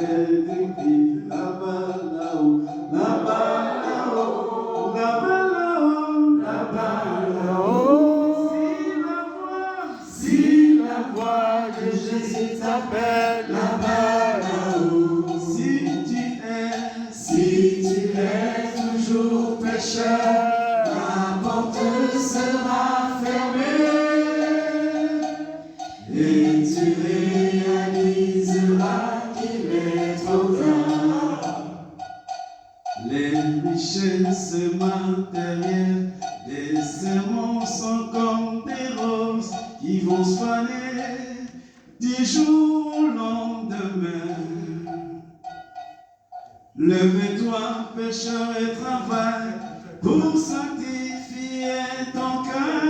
fait des cris là-bas, là-haut, là-bas, là-haut, là-bas, là-haut, là-bas, là-haut. Si la voix de Jésus t'appelle là-bas, là-haut, si tu es toujours pécheur, la porte sera fermée et tu réaliseras qu'il est trop tard. Les richesses matérielles des sermons sont comme des roses qui vont se faner du jour au lendemain. Lève-toi, pécheur, et travaille pour sanctifier ton cœur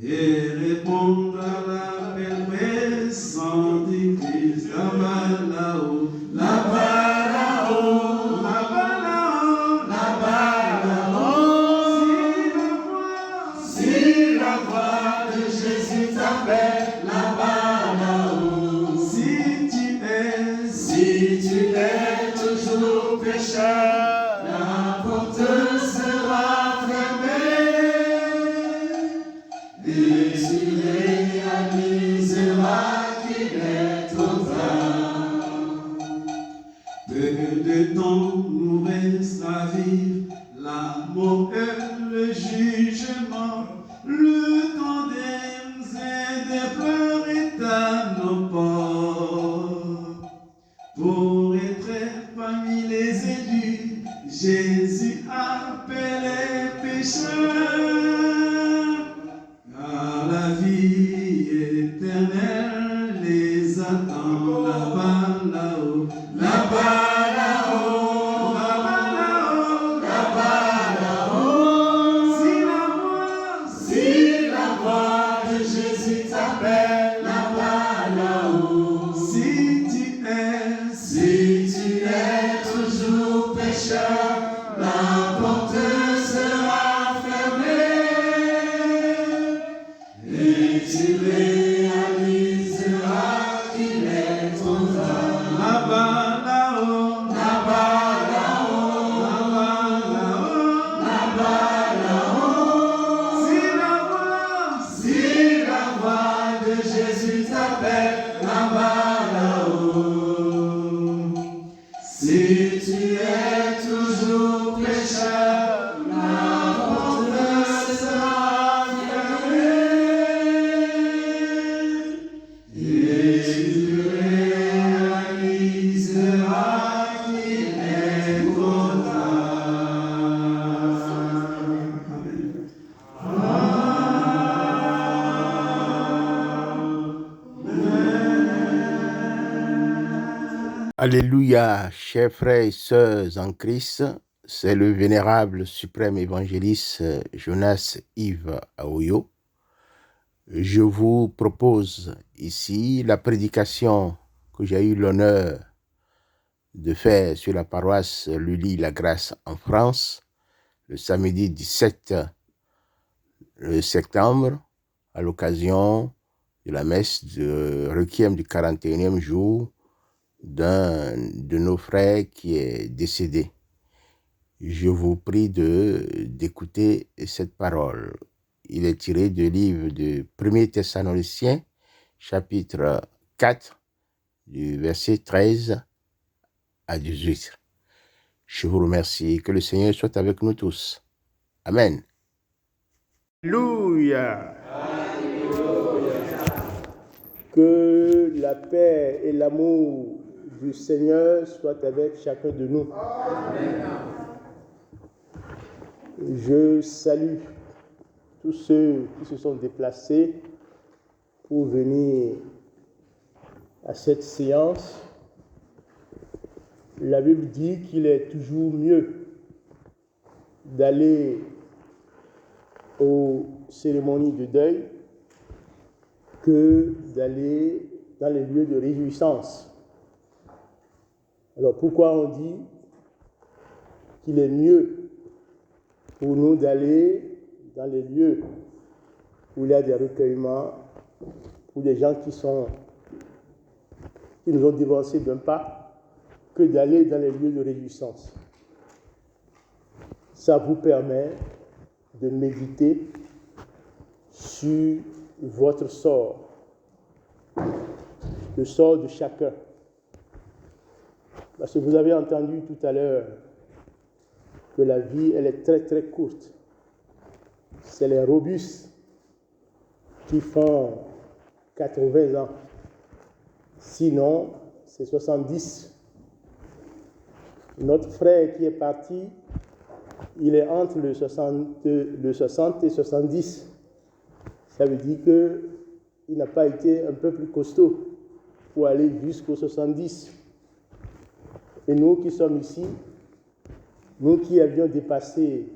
et répondre à l'appel pressant du Christ. Là-bas, là-haut, là-bas, là-haut, là-bas, là-haut, là-bas, là-haut. Si la voix de Jésus t'appelle là-bas, là-haut, si tu es toujours pécheur, la porte sera fermée et tu réaliseras qu'il est trop tard. Peu de temps nous reste à vivre, la mort et le jugement, le temps des et des pleurs est à nos portes. Pour être parmi les élus, Jésus appelle les pécheurs à la vie éternelle les attend là-bas, là-haut, là-bas, là-haut, là-bas, là-haut, là-bas, là-haut. Si la voix de Jésus t'appelle là-bas, là-haut, si tu es toujours pécheur, la porte sera fermée et tu réaliseras qu'il est trop tard. Là-bas, là-haut, là-bas, là-haut, là-bas, là-haut, là-bas, là-haut. Si la voix de Jésus t'appelle là-bas, là-haut, si tu es toujours pécheur, la porte sera fermée et tu réaliseras qu'il est trop tard. Alléluia, chers frères et sœurs en Christ, c'est le vénérable suprême évangéliste Jonas Yves Aoyo. Je vous propose ici la prédication que j'ai eu l'honneur de faire sur la paroisse Lully-la-Grâce en France, le samedi 17 septembre, à l'occasion de la messe de requiem du 41e jour d'un de nos frères qui est décédé. Je vous prie d'écouter cette parole. Il est tiré du livre de 1er Thessaloniciens, chapitre 4, du verset 13 à 18. Je vous remercie. Que le Seigneur soit avec nous tous. Amen. Alléluia. Que la paix et l'amour du Seigneur soient avec chacun de nous. Amen. Je salue tous ceux qui se sont déplacés pour venir à cette séance. La Bible dit qu'il est toujours mieux d'aller aux cérémonies de deuil que d'aller dans les lieux de réjouissance. Alors pourquoi on dit qu'il est mieux pour nous d'aller dans les lieux où il y a des recueillements, où des gens qui sont qui nous ont devancés d'un pas que d'aller dans les lieux de réjouissance. Ça vous permet de méditer sur votre sort, le sort de chacun. Parce que vous avez entendu tout à l'heure que la vie, elle est très très courte. C'est les robustes qui font 80 ans. Sinon, c'est 70. Notre frère qui est parti, il est entre le 60 et 70. Ça veut dire qu'il n'a pas été un peu plus costaud pour aller jusqu'aux 70. Et nous qui sommes ici, nous qui avions dépassé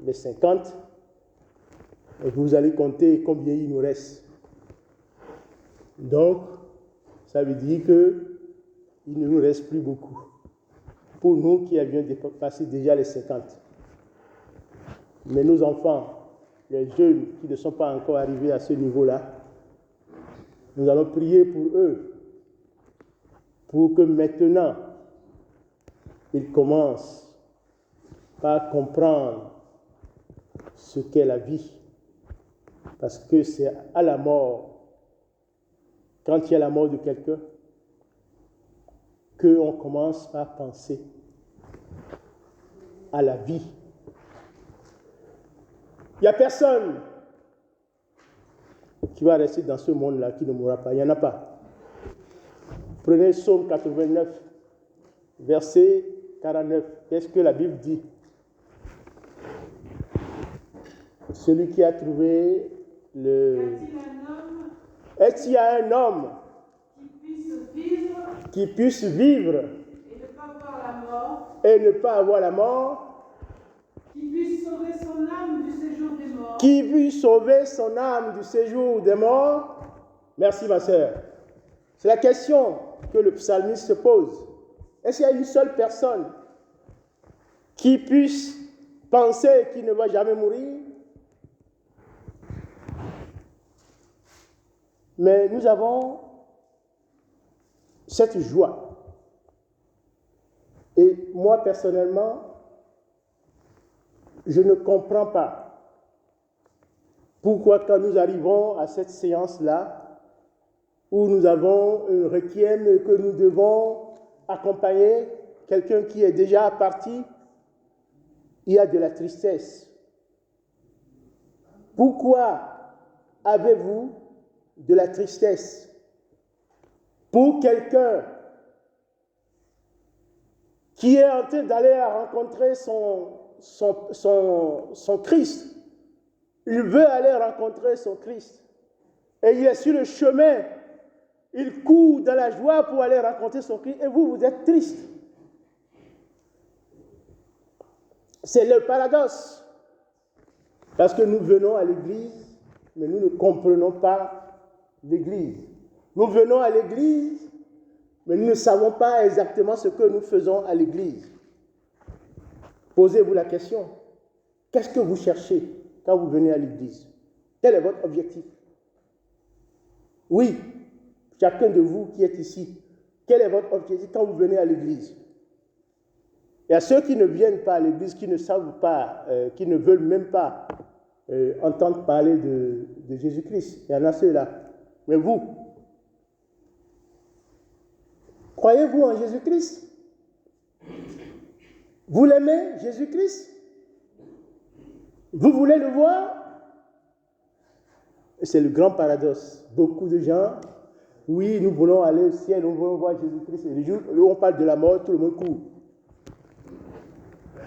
les 50, vous allez compter combien il nous reste. Donc, ça veut dire qu'il ne nous reste plus beaucoup. Pour nous qui avions dépassé déjà les 50. Mais nos enfants, les jeunes qui ne sont pas encore arrivés à ce niveau-là, nous allons prier pour eux, pour que maintenant, ils commencent par comprendre ce qu'est la vie. Parce que c'est à la mort, quand il y a la mort de quelqu'un, qu'on commence par penser à la vie. Il n'y a personne qui va rester dans ce monde-là qui ne mourra pas. Il n'y en a pas. Prenez Psaume 89, verset 49. Qu'est-ce que la Bible dit? Celui qui a trouvé le... Est-ce qu'il y a un homme qui puisse vivre et ne pas voir la mort, et ne pas avoir la mort, qui puisse sauver son âme du séjour des morts, qui puisse sauver son âme du séjour des morts? Merci ma sœur. C'est la question que le psalmiste se pose. Est-ce qu'il y a une seule personne qui puisse penser qu'il ne va jamais mourir? Mais nous avons cette joie. Et moi, personnellement, je ne comprends pas pourquoi quand nous arrivons à cette séance-là, où nous avons un requiem que nous devons accompagner quelqu'un qui est déjà parti, il y a de la tristesse. Pourquoi avez-vous de la tristesse pour quelqu'un qui est en train d'aller rencontrer son Christ? Il veut aller rencontrer son Christ. Et il est sur le chemin. Il court dans la joie pour aller rencontrer son Christ. Et vous, vous êtes triste. C'est le paradoxe. Parce que nous venons à l'église, mais nous ne comprenons pas l'église. Nous venons à l'église, mais nous ne savons pas exactement ce que nous faisons à l'église. Posez-vous la question. Qu'est-ce que vous cherchez quand vous venez à l'église? Quel est votre objectif? Oui, chacun de vous qui êtes ici, quel est votre objectif quand vous venez à l'église? Il y a ceux qui ne viennent pas à l'église, qui ne savent pas, qui ne veulent même pas entendre parler de Jésus-Christ. Il y en a ceux-là. Mais vous, croyez-vous en Jésus-Christ? Vous l'aimez, Jésus-Christ? Vous voulez le voir? Et c'est le grand paradoxe. Beaucoup de gens, oui, nous voulons aller au ciel, nous voulons voir Jésus-Christ. Et le jour où on parle de la mort, tout le monde court.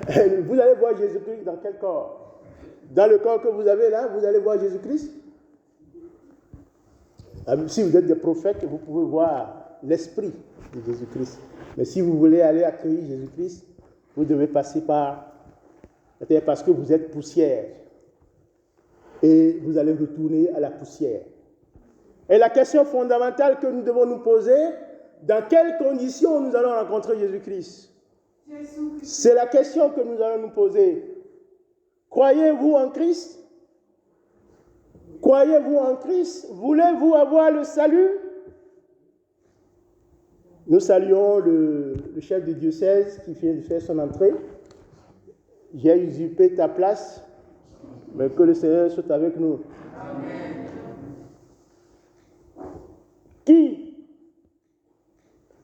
Et vous allez voir Jésus-Christ dans quel corps? Dans le corps que vous avez là, vous allez voir Jésus-Christ? Si vous êtes des prophètes, vous pouvez voir l'esprit de Jésus-Christ. Mais si vous voulez aller accueillir Jésus-Christ, vous devez passer par... Parce que vous êtes poussière. Et vous allez retourner à la poussière. Et la question fondamentale que nous devons nous poser, dans quelles conditions nous allons rencontrer Jésus-Christ? C'est la question que nous allons nous poser. Croyez-vous en Christ? Croyez-vous en Christ? Voulez-vous avoir le salut? Nous saluons le chef de diocèse qui vient de faire son entrée. J'ai usurpé ta place, mais que le Seigneur soit avec nous. Amen.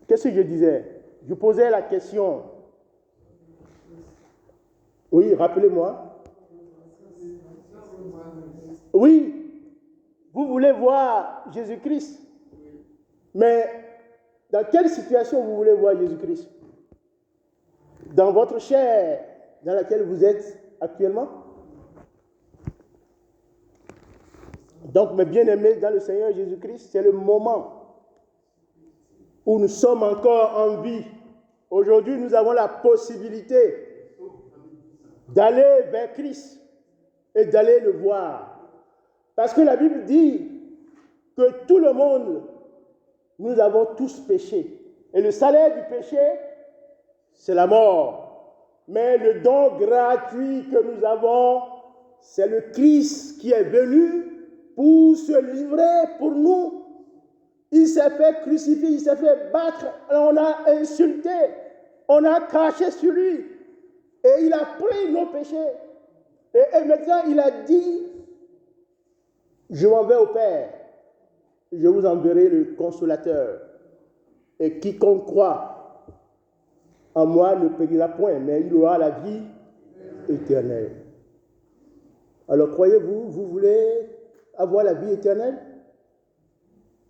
Qu'est-ce que je disais? Je posais la question. Oui, rappelez-moi. Oui, vous voulez voir Jésus-Christ. Mais dans quelle situation vous voulez voir Jésus-Christ? Dans votre chair dans laquelle vous êtes actuellement? Donc, mes bien-aimés, dans le Seigneur Jésus-Christ, c'est le moment où nous sommes encore en vie. Aujourd'hui, nous avons la possibilité d'aller vers Christ et d'aller le voir. Parce que la Bible dit que tout le monde, nous avons tous péché. Et le salaire du péché, c'est la mort. Mais le don gratuit que nous avons, c'est le Christ qui est venu pour se livrer pour nous. Il s'est fait crucifier, il s'est fait battre, on a insulté, on a craché sur lui. Et il a pris nos péchés. Et maintenant, il a dit, je m'en vais au Père, je vous enverrai le consolateur. Et quiconque croit en moi ne périra point, mais il aura la vie éternelle. Alors croyez-vous, vous voulez avoir la vie éternelle?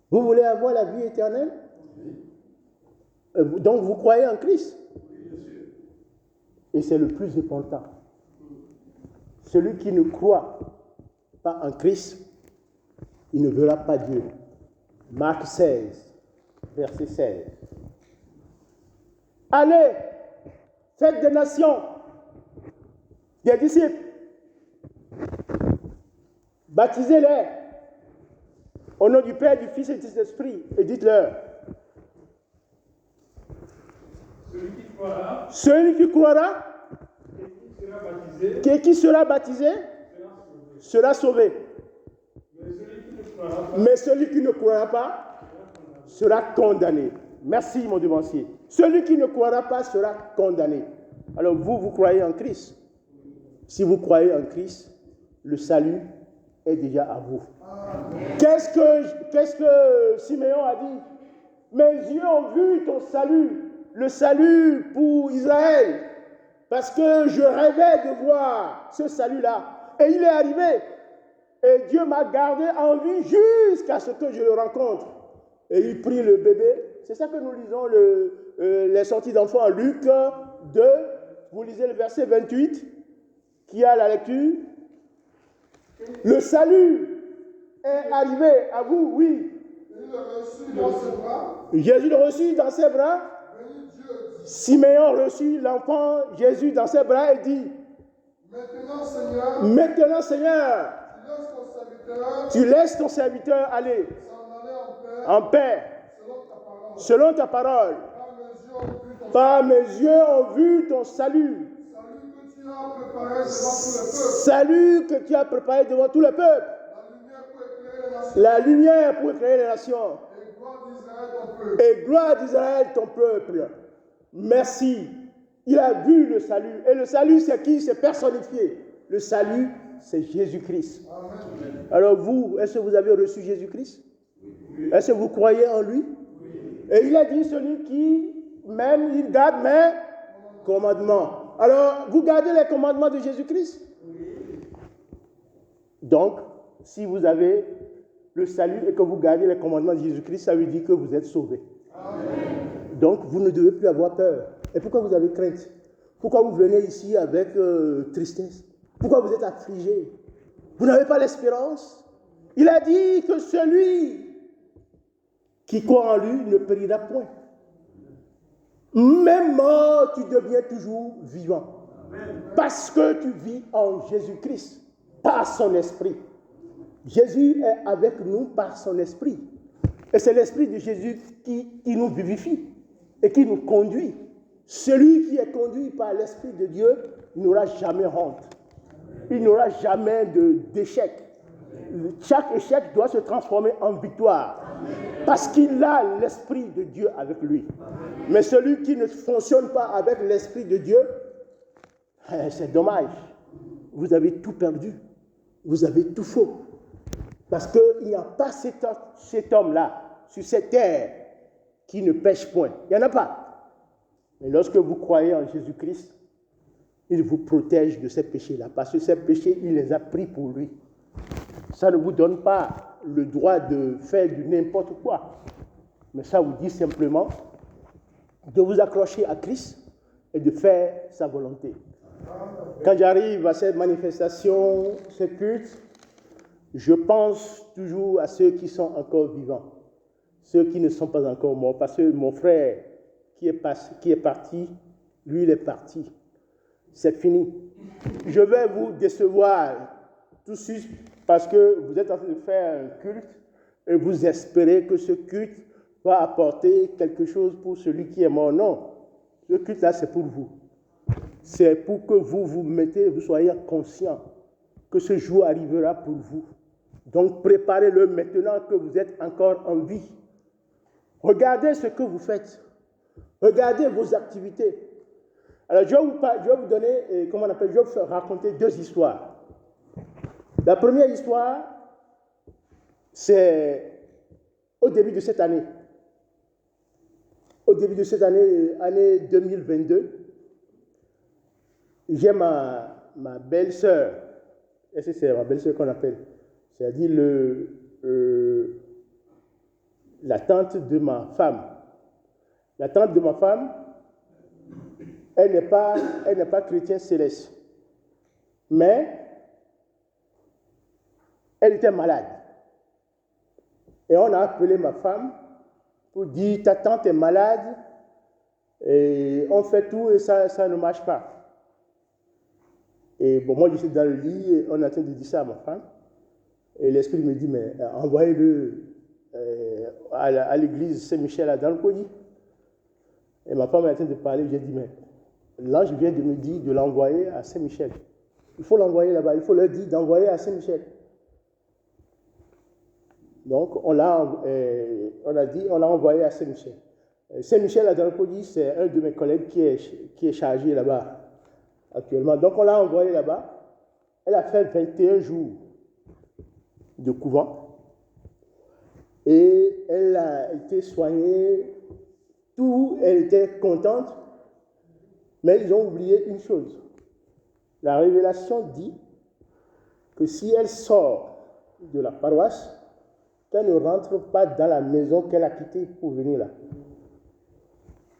Vous voulez avoir la vie éternelle? Donc vous croyez en Christ? Et c'est le plus important. Celui qui ne croit pas en Christ, il ne verra pas Dieu. Marc 16, verset 16. Allez, faites des nations, des disciples, baptisez-les au nom du Père, du Fils et du Saint-Esprit, et dites-leur, celui qui croira et qui sera baptisé sera sauvé. Mais celui qui ne croira pas sera condamné. Merci, mon devancier. Celui qui ne croira pas sera condamné. Alors vous croyez en Christ. Si vous croyez en Christ, le salut est déjà à vous. Qu'est-ce que Siméon a dit? Mes yeux ont vu ton salut, le salut pour Israël, parce que je rêvais de voir ce salut-là. Et il est arrivé. Et Dieu m'a gardé en vie jusqu'à ce que je le rencontre. Et il prit le bébé. C'est ça que nous lisons les sorties d'enfants en Luc 2. Vous lisez le verset 28, qui a la lecture. Le salut est arrivé à vous, oui. Jésus le reçut dans ses bras. Siméon reçut l'enfant Jésus dans ses bras et dit, Maintenant Seigneur, tu laisses ton serviteur aller en paix, selon ta parole. Par mes yeux ont vu ton salut. Salut que tu as préparé devant tout le peuple. La lumière pour éclairer les nations. Et gloire d'Israël ton peuple. Merci. Il a vu le salut. Et le salut, c'est qui? C'est personnifié. Le salut, c'est Jésus-Christ. Alors vous, est-ce que vous avez reçu Jésus-Christ? Est-ce que vous croyez en lui? Et il a dit, celui qui m'aime, il garde mes commandements. Alors, vous gardez les commandements de Jésus-Christ? Donc, si vous avez le salut et que vous gardez les commandements de Jésus-Christ, ça veut dire que vous êtes sauvés. Donc, vous ne devez plus avoir peur. Et pourquoi vous avez crainte? Pourquoi vous venez ici avec tristesse? Pourquoi vous êtes affligé? Vous n'avez pas l'espérance? Il a dit que celui qui croit en lui ne périra point. Même mort, tu deviens toujours vivant. Parce que tu vis en Jésus-Christ, par son esprit. Jésus est avec nous par son esprit. Et c'est l'esprit de Jésus qui nous vivifie et qui nous conduit. Celui qui est conduit par l'esprit de Dieu n'aura jamais honte. Il n'aura jamais d'échec. Chaque échec doit se transformer en victoire. Parce qu'il a l'Esprit de Dieu avec lui. Mais celui qui ne fonctionne pas avec l'Esprit de Dieu, c'est dommage. Vous avez tout perdu. Vous avez tout faux. Parce qu'il n'y a pas cet homme-là sur cette terre qui ne pêche point. Il n'y en a pas. Mais lorsque vous croyez en Jésus-Christ, il vous protège de ces péchés-là. Parce que ces péchés, il les a pris pour lui. Ça ne vous donne pas le droit de faire du n'importe quoi. Mais ça vous dit simplement de vous accrocher à Christ et de faire sa volonté. Quand j'arrive à cette manifestation, ce culte, je pense toujours à ceux qui sont encore vivants, ceux qui ne sont pas encore morts, parce que mon frère qui est parti, lui, il est parti. C'est fini. Je vais vous décevoir tout de suite parce que vous êtes en train de faire un culte et vous espérez que ce culte va apporter quelque chose pour celui qui est mort. Non, ce culte-là, c'est pour vous. C'est pour que vous soyez conscient que ce jour arrivera pour vous. Donc, préparez-le maintenant que vous êtes encore en vie. Regardez ce que vous faites. Regardez vos activités. Alors, je vais vous donner, je vais vous raconter deux histoires. La première histoire, c'est au début de cette année. Au début de cette année 2022, j'ai ma belle-sœur, et c'est ma belle-sœur qu'on appelle, c'est-à-dire la tante de ma femme. La tante de ma femme, elle n'est pas chrétienne céleste, mais elle était malade. Et on a appelé ma femme pour dire, ta tante est malade, et on fait tout et ça ne marche pas. Et bon, moi je suis dans le lit, et on est en train de dire ça à ma femme, et l'esprit me dit, mais envoyez-le à l'église Saint-Michel dans le Cody. Et ma femme est en train de parler, j'ai dit, mais l'ange vient de me dire de l'envoyer à Saint-Michel. Il faut l'envoyer là-bas, il faut leur dire d'envoyer à Saint-Michel. Donc, on l'a envoyé à Saint-Michel. Saint-Michel à Dalpodi, c'est un de mes collègues qui est chargé là-bas actuellement. Donc, on l'a envoyé là-bas. Elle a fait 21 jours de couvent. Et elle a été soignée. Tout, elle était contente. Mais ils ont oublié une chose. La révélation dit que si elle sort de la paroisse, qu'elle ne rentre pas dans la maison qu'elle a quittée pour venir là.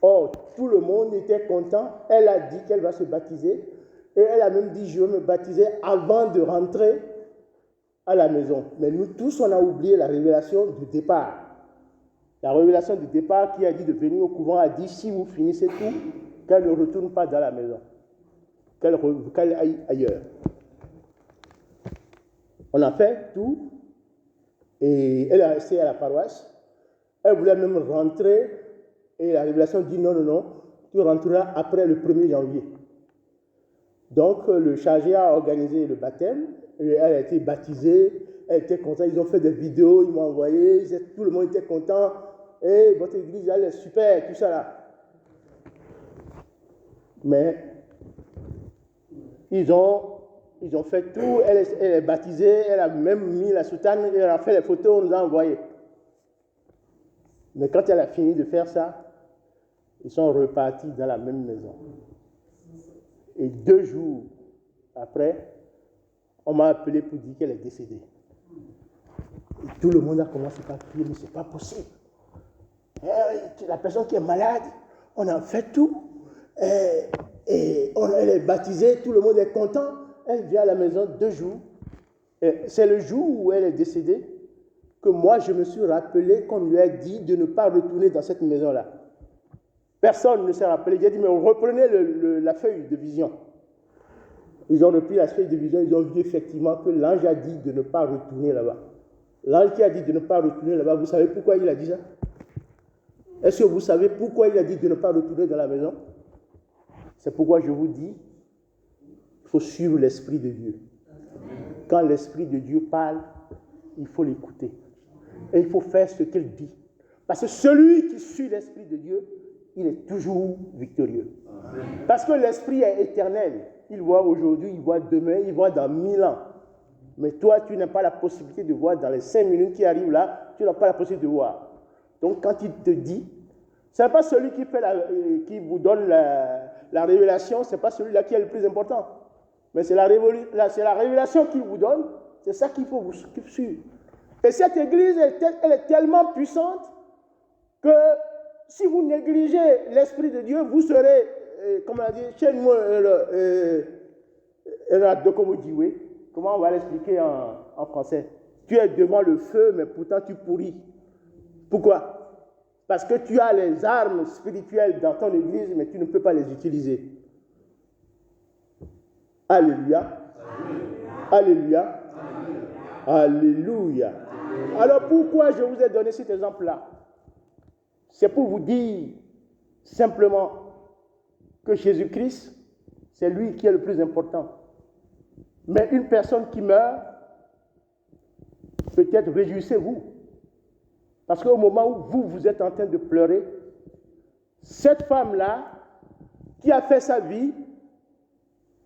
Or, tout le monde était content. Elle a dit qu'elle va se baptiser. Et elle a même dit, je vais me baptiser avant de rentrer à la maison. Mais nous tous, on a oublié la révélation du départ. La révélation du départ qui a dit de venir au couvent a dit, si vous finissez tout, qu'elle ne retourne pas dans la maison. Qu'elle aille ailleurs. On a fait tout. Et elle est restée à la paroisse. Elle voulait même rentrer. Et la révélation dit non, tu rentreras après le 1er janvier. Donc, le chargé a organisé le baptême. Et elle a été baptisée. Elle était contente. Ils ont fait des vidéos, ils m'ont envoyé. Tout le monde était content. Et votre église, elle est super, tout ça là. Mais, ils ont fait tout, elle est baptisée, elle a même mis la soutane, elle a fait les photos, on nous a envoyé. Mais quand elle a fini de faire ça, ils sont repartis dans la même maison. Et 2 jours après, on m'a appelé pour dire qu'elle est décédée. Et tout le monde a commencé à crier, mais c'est pas possible. La personne qui est malade, on a fait tout, et elle est baptisée, tout le monde est content. Elle vient à la maison 2 jours. Et c'est le jour où elle est décédée que moi, je me suis rappelé qu'on lui a dit de ne pas retourner dans cette maison-là. Personne ne s'est rappelé. J'ai dit, mais reprenez la feuille de vision. Ils ont repris la feuille de vision. Ils ont vu effectivement que l'ange a dit de ne pas retourner là-bas. L'ange qui a dit de ne pas retourner là-bas, vous savez pourquoi il a dit ça? Est-ce que vous savez pourquoi il a dit de ne pas retourner dans la maison? C'est pourquoi je vous dis, il faut suivre l'Esprit de Dieu. Quand l'Esprit de Dieu parle, il faut l'écouter. Et il faut faire ce qu'il dit. Parce que celui qui suit l'Esprit de Dieu, il est toujours victorieux. Parce que l'Esprit est éternel. Il voit aujourd'hui, il voit demain, il voit dans 1000 ans. Mais toi, tu n'as pas la possibilité de voir dans les 5 minutes qui arrivent là, tu n'as pas la possibilité de voir. Donc quand il te dit, ce n'est pas celui qui vous donne la révélation, ce n'est pas celui-là qui est le plus important. Mais c'est la révélation qu'il vous donne, c'est ça qu'il faut vous suivre. Et cette église, elle est tellement puissante que si vous négligez l'Esprit de Dieu, vous serez, comme on a dit, chez nous, comment on va l'expliquer en français? Tu es devant le feu, mais pourtant tu pourris. Pourquoi? Parce que tu as les armes spirituelles dans ton église, mais tu ne peux pas les utiliser. Alléluia. Alléluia. Alléluia. Alors pourquoi je vous ai donné cet exemple-là? C'est pour vous dire simplement que Jésus-Christ, c'est lui qui est le plus important. Mais une personne qui meurt, peut-être réjouissez-vous. Parce qu'au moment où vous êtes en train de pleurer, cette femme-là, qui a fait sa vie,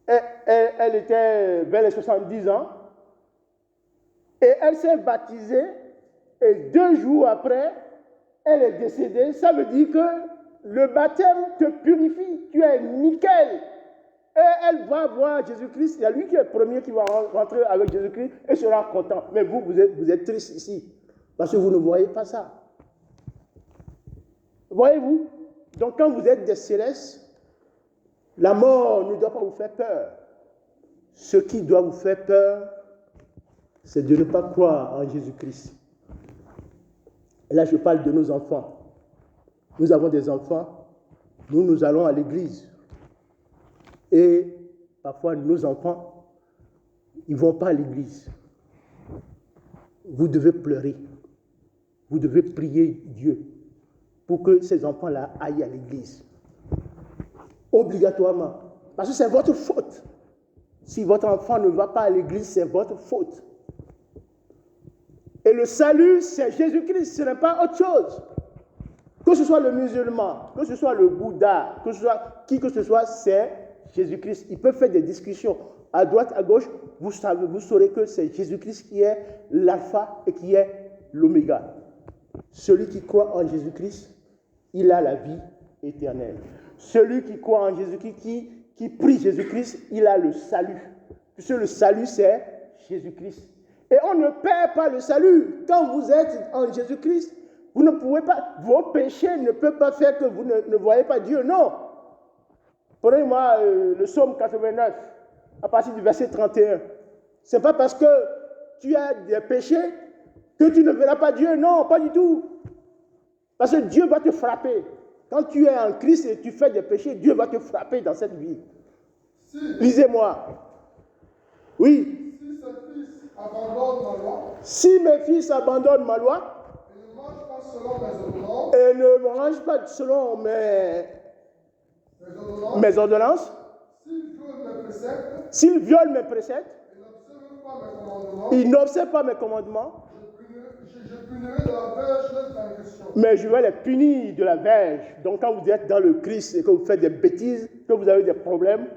elle était vers les 70 ans, et elle s'est baptisée, et 2 jours après, elle est décédée. Ça veut dire que le baptême te purifie, tu es nickel. Et elle va voir Jésus-Christ, il y a lui qui est le premier qui va rentrer avec Jésus-Christ et sera content. Mais vous êtes triste ici, parce que vous ne voyez pas ça. Voyez-vous? Donc quand vous êtes des célestes, la mort ne doit pas vous faire peur. Ce qui doit vous faire peur, c'est de ne pas croire en Jésus-Christ. Et là, je parle de nos enfants. Nous avons des enfants, nous allons à l'église. Et parfois, nos enfants, ils ne vont pas à l'église. Vous devez pleurer. Vous devez prier Dieu pour que ces enfants-là aillent à l'église. Obligatoirement. Parce que c'est votre faute. Si votre enfant ne va pas à l'église, c'est votre faute. Et le salut, c'est Jésus-Christ, ce n'est pas autre chose. Que ce soit le musulman, que ce soit le Bouddha, que ce soit qui que ce soit, c'est Jésus-Christ. Ils peuvent faire des discussions à droite, à gauche. Vous saurez que c'est Jésus-Christ qui est l'alpha et qui est l'oméga. Celui qui croit en Jésus-Christ, il a la vie éternelle. Celui qui croit en Jésus-Christ, qui prie Jésus-Christ, il a le salut. Puisque le salut, c'est Jésus-Christ. Et on ne perd pas le salut. Quand vous êtes en Jésus-Christ, vous ne pouvez pas, vos péchés ne peuvent pas faire que vous ne voyez pas Dieu. Non. Prenez-moi le psaume 89, à partir du verset 31. Ce n'est pas parce que tu as des péchés que tu ne verras pas Dieu. Non, pas du tout. Parce que Dieu va te frapper. Quand tu es en Christ et tu fais des péchés, Dieu va te frapper dans cette vie. Lisez-moi. Oui. Si mes fils abandonnent ma loi, et ne mangent pas selon mes ordonnances, s'ils violent mes préceptes, ils n'observent pas mes commandements, mais je vais les punir de la verge. Donc quand vous êtes dans le Christ et que vous faites des bêtises, que vous avez des problèmes,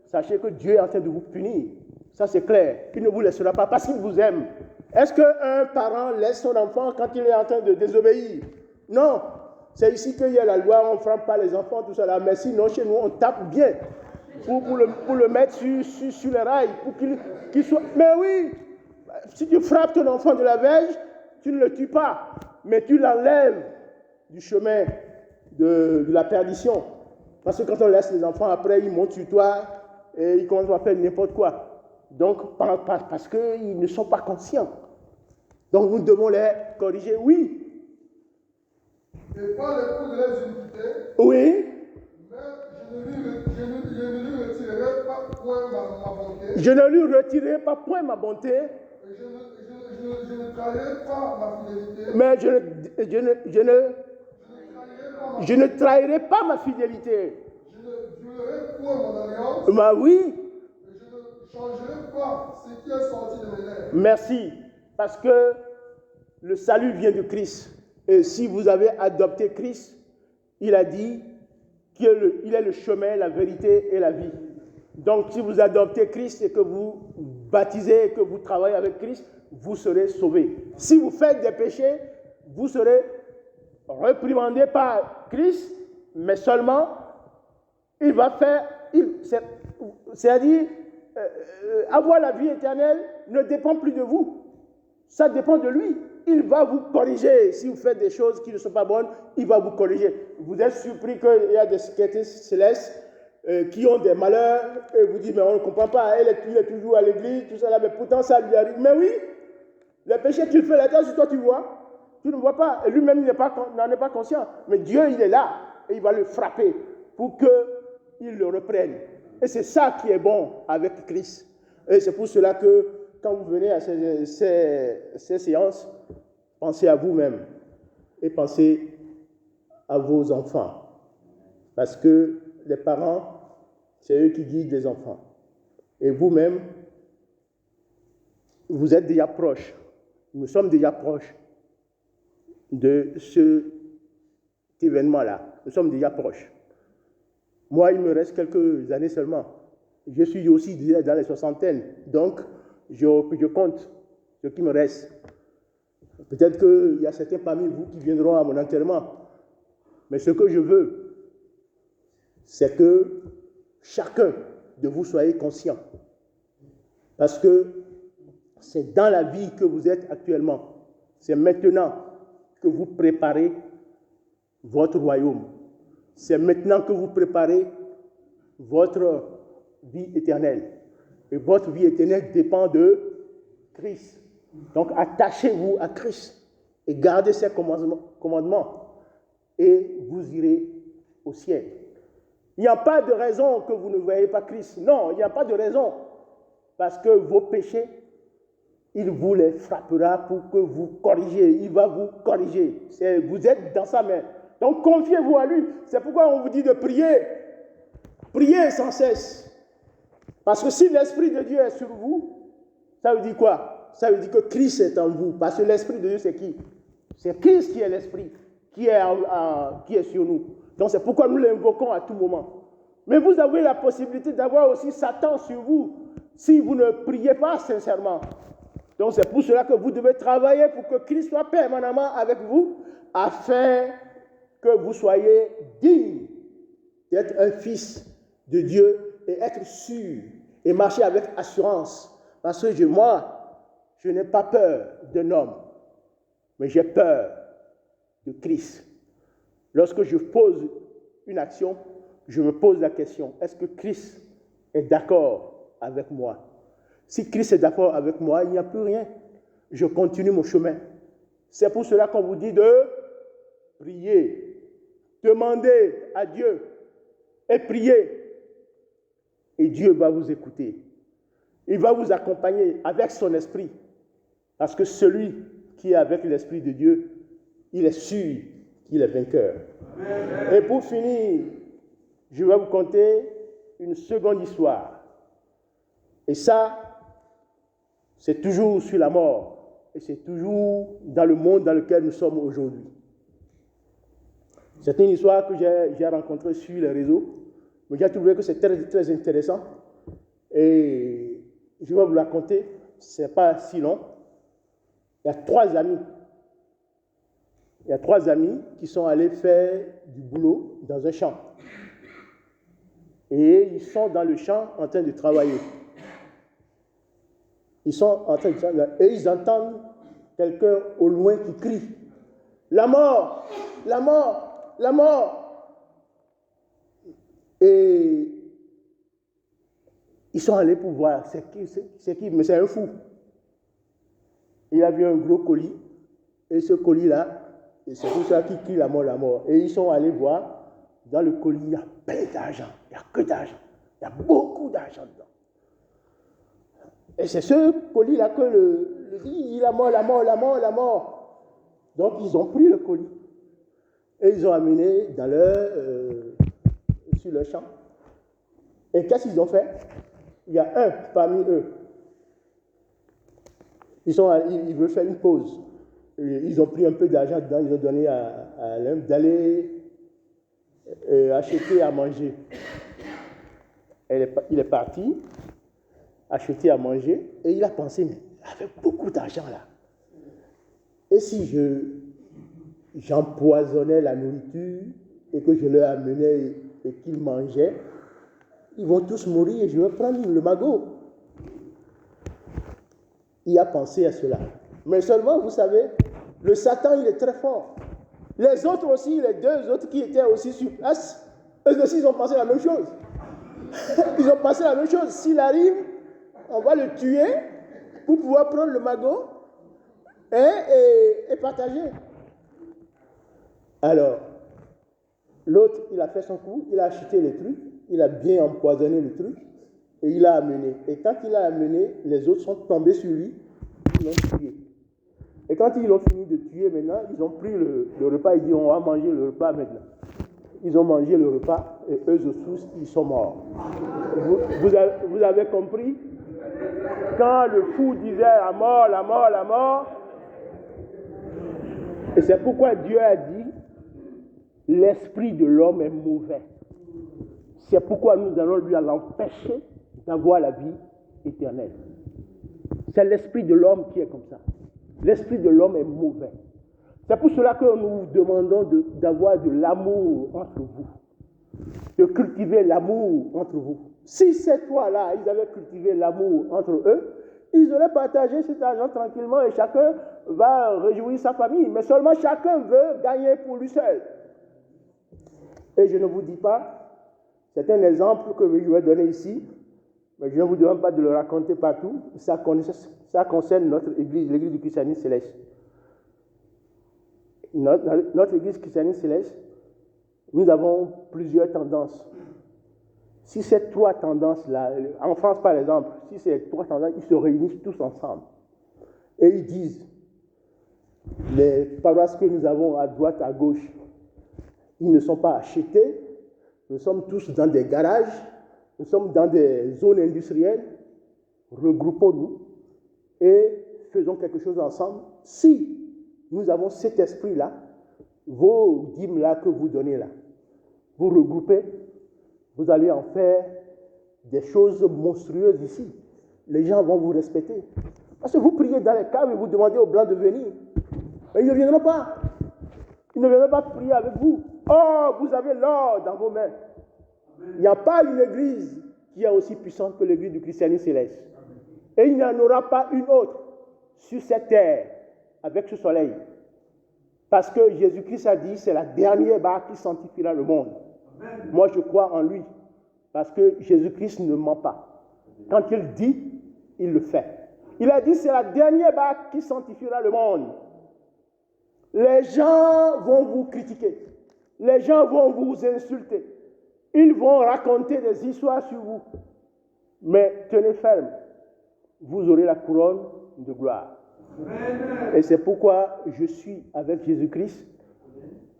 sachez que Dieu est en train de vous punir. Ça c'est clair. Il ne vous laissera pas parce qu'il vous aime. Est-ce qu'un parent laisse son enfant quand il est en train de désobéir? Non. C'est ici qu'il y a la loi, on ne frappe pas les enfants, tout ça là. Mais sinon, chez nous, on tape bien pour le mettre sur les rails, pour qu'il soit... Mais oui, si tu frappes ton enfant de la verge, tu ne le tues pas, mais tu l'enlèves du chemin de la perdition. Parce que quand on laisse les enfants, après, ils montent sur toi et ils commencent à faire n'importe quoi. Donc, parce qu'ils ne sont pas conscients. Donc, nous devons les corriger, oui. Et pas le coup de les imputer. Oui. Mais je ne lui retirerai pas point ma bonté. Je ne lui retirerai pas point ma bonté. Et je ne trahirai pas ma fidélité. Mais je ne trahirai pas ma fidélité. Je ne violerai point mon alliance. Bah oui. Et je ne changerai pas ce qui est sorti de mes lèvres. Merci. Parce que le salut vient de Christ. Et si vous avez adopté Christ, il a dit qu'il est le chemin, la vérité et la vie. Donc, si vous adoptez Christ et que vous baptisez et que vous travaillez avec Christ, vous serez sauvés. Si vous faites des péchés, vous serez réprimandés par Christ, mais seulement, il va faire, c'est-à-dire, avoir la vie éternelle ne dépend plus de vous. Ça dépend de lui. Il va vous corriger. Si vous faites des choses qui ne sont pas bonnes, il va vous corriger. Vous êtes surpris qu'il y a des secrétaires célestes qui ont des malheurs, et vous dites, mais on ne comprend pas, il est toujours à l'église, tout ça là, mais pourtant ça lui arrive. Mais oui, les péchés qu'il fait là-dedans, toi tu vois, tu ne vois pas, et lui-même n'en est pas conscient. Mais Dieu, il est là, et il va le frapper pour qu'il le reprenne. Et c'est ça qui est bon avec Christ. Et c'est pour cela que quand vous venez à ces séances, pensez à vous-même et pensez à vos enfants. Parce que les parents, c'est eux qui guident les enfants. Et vous-même, vous êtes déjà proches. Nous sommes déjà proches de cet événement-là. Nous sommes déjà proches. Moi, il me reste quelques années seulement. Je suis aussi déjà dans les soixantaines. Donc, je compte ce qui me reste. Peut-être qu'il y a certains parmi vous qui viendront à mon enterrement. Mais ce que je veux, c'est que chacun de vous soyez conscient. Parce que c'est dans la vie que vous êtes actuellement. C'est maintenant que vous préparez votre royaume. C'est maintenant que vous préparez votre vie éternelle. Et votre vie éternelle dépend de Christ. Donc attachez-vous à Christ et gardez ses commandements et vous irez au ciel. Il n'y a pas de raison que vous ne voyez pas Christ. Non, il n'y a pas de raison. Parce que vos péchés, il vous les frappera pour que vous corrigiez. Il va vous corriger. Vous êtes dans sa main. Donc confiez-vous à lui. C'est pourquoi on vous dit de prier. Priez sans cesse. Parce que si l'Esprit de Dieu est sur vous, ça veut dire quoi? Ça veut dire que Christ est en vous. Parce que l'Esprit de Dieu, c'est qui? C'est Christ qui est l'Esprit, qui est sur nous. Donc c'est pourquoi nous l'invoquons à tout moment. Mais vous avez la possibilité d'avoir aussi Satan sur vous, si vous ne priez pas sincèrement. Donc c'est pour cela que vous devez travailler pour que Christ soit permanemment avec vous, afin que vous soyez digne d'être un fils de Dieu et être sûr et marcher avec assurance. Parce que moi, je n'ai pas peur d'un homme, mais j'ai peur de Christ. Lorsque je pose une action, je me pose la question, est-ce que Christ est d'accord avec moi? Si Christ est d'accord avec moi, il n'y a plus rien. Je continue mon chemin. C'est pour cela qu'on vous dit de prier, demander à Dieu et prier. Et Dieu va vous écouter. Il va vous accompagner avec son esprit. Parce que celui qui est avec l'Esprit de Dieu, il est sûr qu'il est vainqueur. Amen. Et pour finir, je vais vous conter une seconde histoire. Et ça, c'est toujours sur la mort. Et c'est toujours dans le monde dans lequel nous sommes aujourd'hui. C'est une histoire que j'ai rencontrée sur les réseaux. Mais j'ai trouvé que c'est très, très intéressant. Et je vais vous la raconter. Ce n'est pas si long. Il y a trois amis qui sont allés faire du boulot dans un champ. Et ils sont dans le champ en train de travailler. Ils sont en train de travailler. Et ils entendent quelqu'un au loin qui crie. La mort! La mort! La mort! Et ils sont allés pour voir, c'est qui, mais c'est un fou. Il a vu un gros colis, et ce colis-là, c'est pour ça qu'il crie la mort, la mort. Et ils sont allés voir, dans le colis, il y a plein d'argent, il n'y a que d'argent, il y a beaucoup d'argent dedans. Et c'est ce colis-là que il la mort, la mort, la mort, la mort. Donc ils ont pris le colis, et ils ont amené dans sur le champ. Et qu'est-ce qu'ils ont fait? Il y a un parmi eux. Ils veulent faire une pause. ils ont pris un peu d'argent dedans, ils ont donné à l'un d'aller acheter à manger. Il est parti acheter à manger et il a pensé, mais avec beaucoup d'argent là, et si j'empoisonnais la nourriture et que je leur amenais et qu'ils mangeaient, ils vont tous mourir et je vais prendre le magot. Il a pensé à cela. Mais seulement, vous savez, le Satan, il est très fort. Les autres aussi, les deux autres qui étaient aussi sur place, eux aussi, ils ont pensé la même chose. Ils ont pensé la même chose. S'il arrive, on va le tuer pour pouvoir prendre le magot et partager. Alors, l'autre, il a fait son coup, il a acheté les trucs, il a bien empoisonné le truc et il l'a amené. Et quand il l'a amené, les autres sont tombés sur lui, ils l'ont tué. Et quand ils ont fini de tuer maintenant, ils ont pris le repas, ils disent on va manger le repas maintenant. Ils ont mangé le repas et eux aussi, ils sont morts. Vous avez compris? Quand le fou disait la mort, la mort, la mort, et c'est pourquoi Dieu a dit l'esprit de l'homme est mauvais. C'est pourquoi nous allons lui l'empêcher d'avoir la vie éternelle. C'est l'esprit de l'homme qui est comme ça. L'esprit de l'homme est mauvais. C'est pour cela que nous vous demandons d'avoir de l'amour entre vous, de cultiver l'amour entre vous. Si ces trois-là, ils avaient cultivé l'amour entre eux, ils auraient partagé cet argent tranquillement et chacun va réjouir sa famille. Mais seulement chacun veut gagner pour lui seul. Et je ne vous dis pas, c'est un exemple que je vais donner ici, mais je ne vous demande pas de le raconter partout. Ça concerne notre église, l'église du christianisme céleste. Notre église christianisme céleste, nous avons plusieurs tendances. Si ces trois tendances-là, en France par exemple, si ces trois tendances, ils se réunissent tous ensemble et ils disent, les paroisses que nous avons à droite, à gauche, ils ne sont pas achetés, nous sommes tous dans des garages, nous sommes dans des zones industrielles, regroupons-nous et faisons quelque chose ensemble. Si nous avons cet esprit-là, vos dîmes-là que vous donnez là, vous regroupez, vous allez en faire des choses monstrueuses ici. Les gens vont vous respecter. Parce que vous priez dans les caves et vous demandez aux Blancs de venir. Mais ils ne viendront pas. Ils ne viendront pas prier avec vous. Oh, vous avez l'or dans vos mains. Il n'y a pas une église qui est aussi puissante que l'église du christianisme céleste. Et il n'y en aura pas une autre sur cette terre avec ce soleil. Parce que Jésus-Christ a dit, c'est la dernière barre qui sanctifiera le monde. Amen. Moi, je crois en lui. Parce que Jésus-Christ ne ment pas. Quand il dit, il le fait. Il a dit, c'est la dernière barre qui sanctifiera le monde. Les gens vont vous critiquer. Les gens vont vous insulter. Ils vont raconter des histoires sur vous. Mais tenez ferme. Vous aurez la couronne de gloire. Et c'est pourquoi je suis avec Jésus-Christ.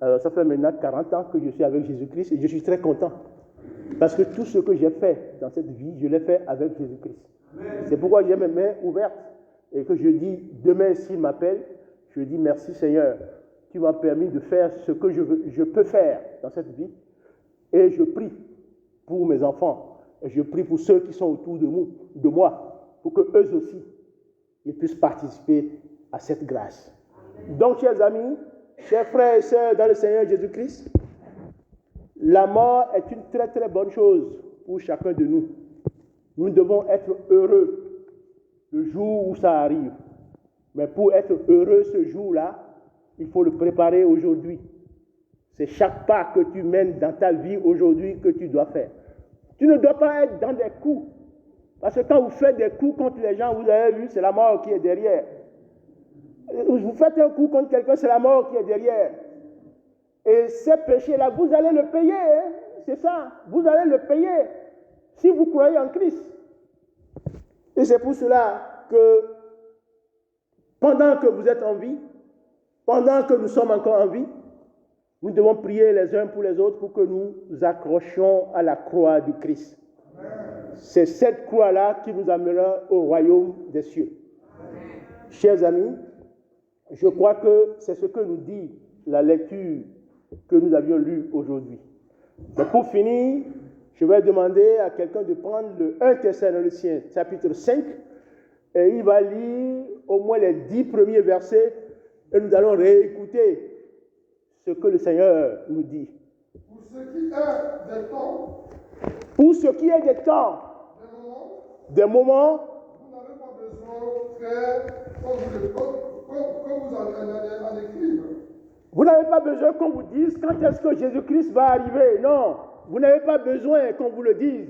Alors, ça fait maintenant 40 ans que je suis avec Jésus-Christ et je suis très content. Parce que tout ce que j'ai fait dans cette vie, je l'ai fait avec Jésus-Christ. C'est pourquoi j'ai mes mains ouvertes et que je dis, demain s'il m'appelle, je dis merci Seigneur, tu m'as permis de faire ce que je peux faire dans cette vie. Et je prie pour mes enfants et je prie pour ceux qui sont autour de moi, pour que eux aussi ils puissent participer à cette grâce. Donc, chers amis, chers frères et sœurs dans le Seigneur Jésus-Christ, la mort est une très très bonne chose pour chacun de nous. Nous devons être heureux le jour où ça arrive. Mais pour être heureux ce jour-là, il faut le préparer aujourd'hui. C'est chaque pas que tu mènes dans ta vie aujourd'hui que tu dois faire. Tu ne dois pas être dans des coups. Parce que quand vous faites des coups contre les gens, vous avez vu, c'est la mort qui est derrière. Vous faites un coup contre quelqu'un, c'est la mort qui est derrière. Et ces péchés-là, vous allez le payer. Hein? C'est ça, vous allez le payer si vous croyez en Christ. Et c'est pour cela que pendant que vous êtes en vie, pendant que nous sommes encore en vie, nous devons prier les uns pour les autres pour que nous accrochions à la croix du Christ. C'est cette croix-là qui nous amènera au royaume des cieux. Chers amis, Je crois que c'est ce que nous dit la lecture que nous avions lue aujourd'hui. Mais pour finir, je vais demander à quelqu'un de prendre le 1 Thessaloniciens, chapitre 5, et il va lire au moins les 10 premiers versets, et nous allons réécouter ce que le Seigneur nous dit. Pour ce qui est des temps, des moments, vous n'avez pas besoin de faire comme vous en écrire. Vous n'avez pas besoin qu'on vous dise quand est-ce que Jésus-Christ va arriver. Non, vous n'avez pas besoin qu'on vous le dise.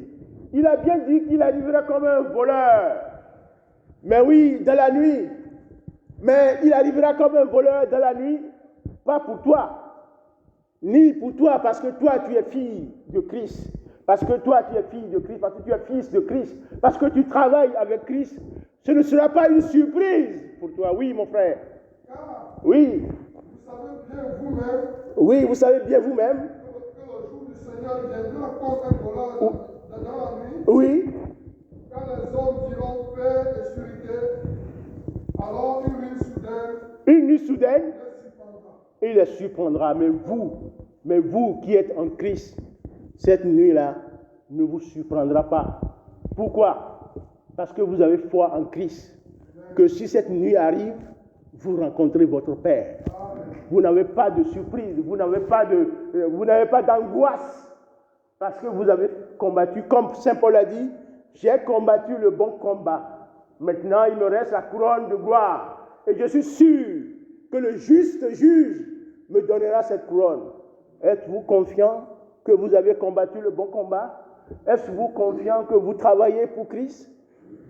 Il a bien dit qu'il arrivera comme un voleur. Mais oui, dans la nuit. Mais il arrivera comme un voleur dans la nuit, pas pour toi. Ni pour toi, parce que toi, tu es fille de Christ. Parce que toi, tu es fille de Christ. Parce que tu es fils de Christ. Parce que tu travailles avec Christ. Ce ne sera pas une surprise pour toi. Oui, mon frère. Oui. Oui, vous savez bien vous-même. Que le jour du Seigneur viendra comme un voleur dans la nuit. Oui. Quand les hommes diront paix et sûreté, alors une nuit soudaine, il les surprendra. Mais vous qui êtes en Christ, cette nuit-là ne vous surprendra pas. Pourquoi? Parce que vous avez foi en Christ. Que si cette nuit arrive, vous rencontrez votre Père. Vous n'avez pas de surprise, vous n'avez pas d'angoisse. Parce que vous avez combattu, comme Saint Paul a dit, j'ai combattu le bon combat. Maintenant, il me reste la couronne de gloire. Et je suis sûr que le juste juge me donnera cette couronne. Êtes-vous confiant que vous avez combattu le bon combat? Êtes-vous confiant que vous travaillez pour Christ?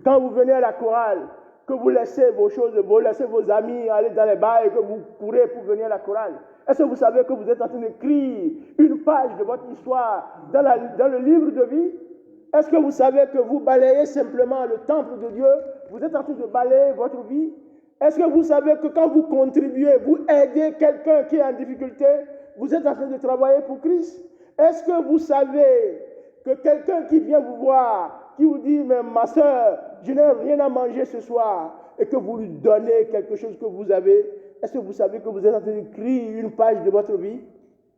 Quand vous venez à la chorale, que vous laissez vos choses, vous laissez vos amis aller dans les bars et que vous courez pour venir à la chorale, est-ce que vous savez que vous êtes en train d'écrire une page de votre histoire dans le livre de vie? Est-ce que vous savez que vous balayez simplement le temple de Dieu? Vous êtes en train de balayer votre vie? Est-ce que vous savez que quand vous contribuez, vous aidez quelqu'un qui est en difficulté, vous êtes en train de travailler pour Christ? Est-ce que vous savez que quelqu'un qui vient vous voir, qui vous dit, mais ma soeur, je n'ai rien à manger ce soir, et que vous lui donnez quelque chose que vous avez, est-ce que vous savez que vous êtes en train d'écrire une page de votre vie?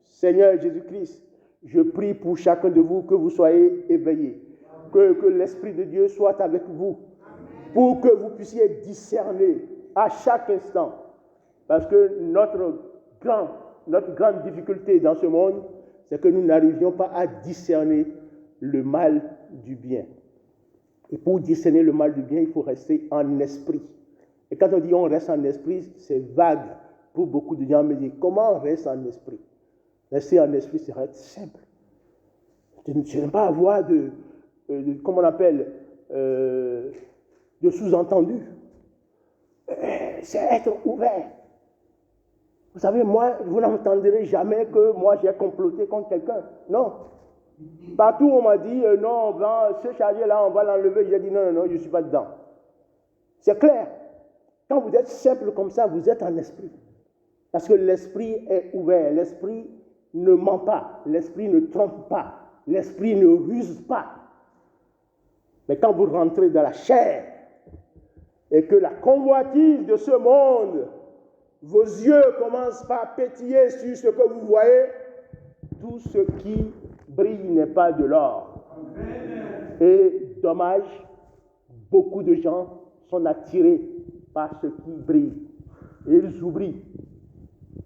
Seigneur Jésus-Christ, je prie pour chacun de vous que vous soyez éveillés, que l'Esprit de Dieu soit avec vous, pour que vous puissiez discerner à chaque instant. Parce que notre grande difficulté dans ce monde, c'est que nous n'arrivions pas à discerner le mal du bien. Et pour discerner le mal du bien, il faut rester en esprit. Et quand on dit on reste en esprit, c'est vague pour beaucoup de gens. Me disent, comment on reste en esprit? Rester en esprit, c'est être simple. Je n'aime pas avoir comment on appelle, de sous-entendu. C'est être ouvert. Vous savez, moi, vous n'entendrez jamais que moi j'ai comploté contre quelqu'un. Non. Partout on m'a dit, non, ce chargé-là, on va l'enlever. J'ai dit, non, je ne suis pas dedans. C'est clair. Quand vous êtes simple comme ça, vous êtes en esprit. Parce que l'esprit est ouvert. L'esprit ne ment pas. L'esprit ne trompe pas. L'esprit ne ruse pas. Mais quand vous rentrez dans la chair, et que la convoitise de ce monde, vos yeux commencent par pétiller sur ce que vous voyez, tout ce qui brille n'est pas de l'or. Et dommage, beaucoup de gens sont attirés par ce qui brille. Et ils oublient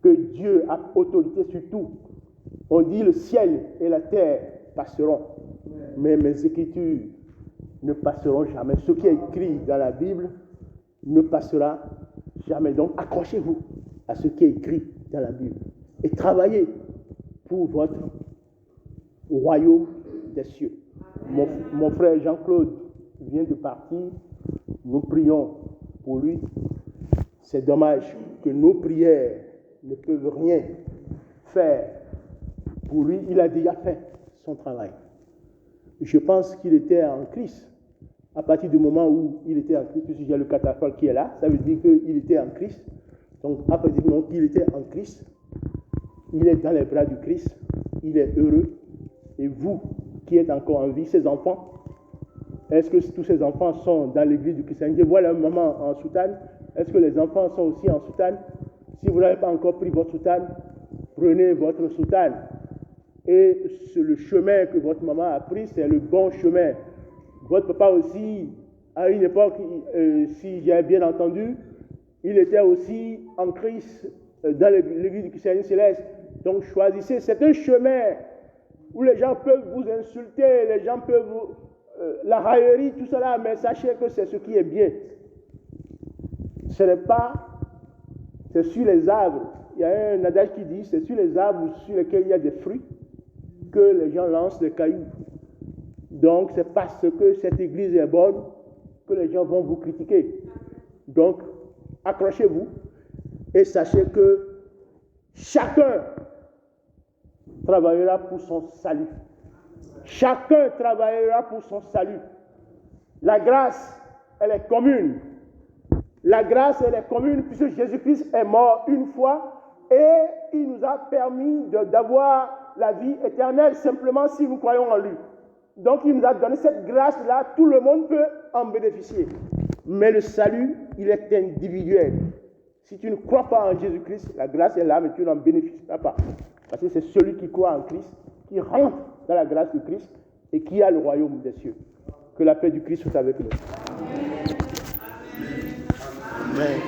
que Dieu a autorité sur tout. On dit le ciel et la terre passeront, mais mes écritures ne passeront jamais. Ce qui est écrit dans la Bible ne passera jamais. Donc accrochez-vous à ce qui est écrit dans la Bible et travaillez pour votre royaume des cieux. Mon frère Jean-Claude vient de partir. Nous prions pour lui. C'est dommage que nos prières ne peuvent rien faire pour lui. Il a déjà fait son travail. Je pense qu'il était en Christ. À partir du moment où il était en Christ, puisque j'ai le catafalque qui est là, ça veut dire qu'il était en Christ. Donc, à partir du moment où il était en Christ, il est dans les bras du Christ, il est heureux. Et vous, qui êtes encore en vie, ces enfants, est-ce que tous ces enfants sont dans l'église du Christ? Je vois la maman en soutane, Est-ce que les enfants sont aussi en soutane? Si vous n'avez pas encore pris votre soutane, prenez votre soutane. Et c'est le chemin que votre maman a pris, c'est le bon chemin. Votre papa aussi, à une époque, si j'ai bien entendu, il était aussi en Christ dans l'église du christianisme céleste. Donc choisissez, c'est un chemin où les gens peuvent vous insulter, les gens peuvent vous... la raillerie, tout cela, mais sachez que c'est ce qui est bien. Ce n'est pas... C'est sur les arbres. Il y a un adage qui dit, c'est sur les arbres sur lesquels il y a des fruits que les gens lancent des cailloux. Donc, c'est parce que cette église est bonne que les gens vont vous critiquer. Donc, accrochez-vous et sachez que chacun travaillera pour son salut. Chacun travaillera pour son salut. La grâce, elle est commune. La grâce, elle est commune puisque Jésus-Christ est mort une fois et il nous a permis d'avoir la vie éternelle simplement si nous croyons en lui. Donc il nous a donné cette grâce-là, tout le monde peut en bénéficier. Mais le salut, il est individuel. Si tu ne crois pas en Jésus-Christ, la grâce est là, mais tu n'en bénéficieras pas. Parce que c'est celui qui croit en Christ, qui rentre dans la grâce de Christ et qui a le royaume des cieux. Que la paix du Christ soit avec nous. Amen.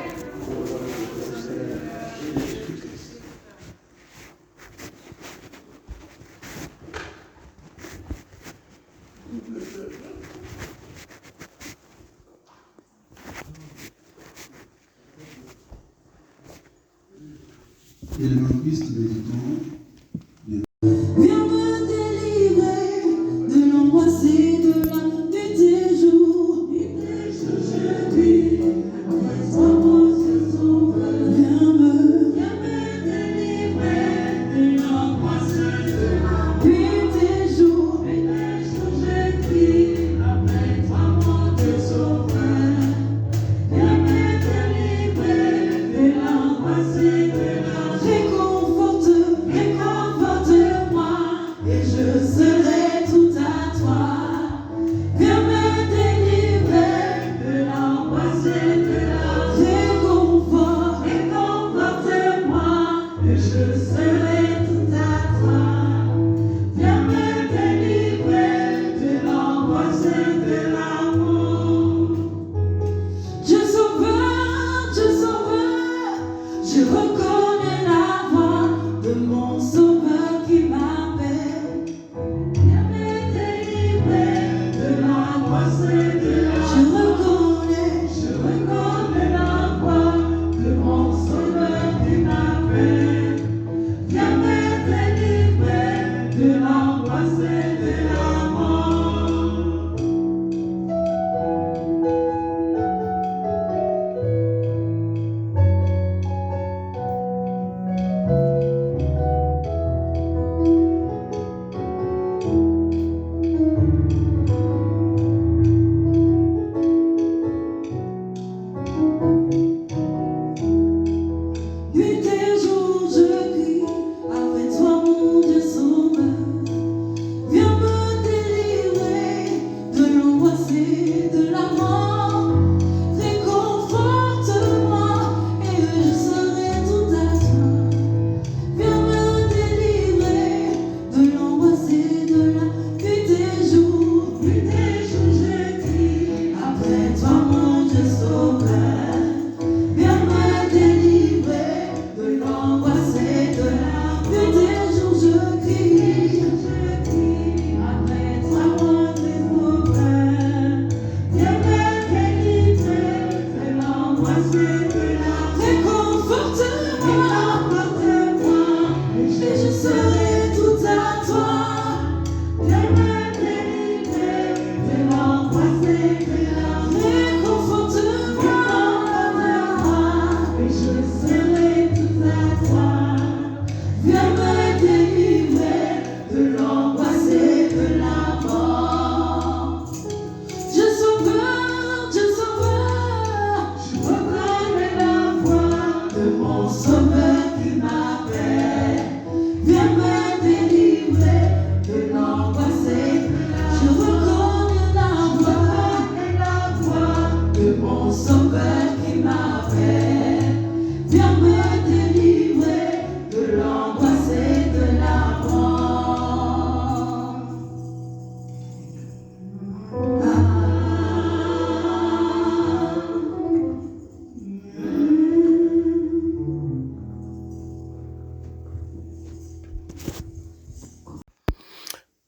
Et le nom Christ, méditons. Viens me délivrer de l'angoisse et de la nuit des jours. Je vis après toi, mon sauveur. Viens me délivrer de l'angoisse et de la nuit des jours. Je vis après toi, mon sauveur. Viens me délivrer de l'angoisse et de la nuit. Réconforte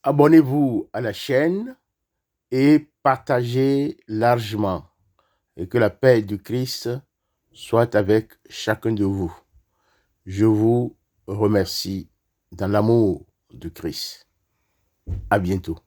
Abonnez-vous à la chaîne et partagez largement. Et que la paix du Christ soit avec chacun de vous. Je vous remercie dans l'amour du Christ. À bientôt.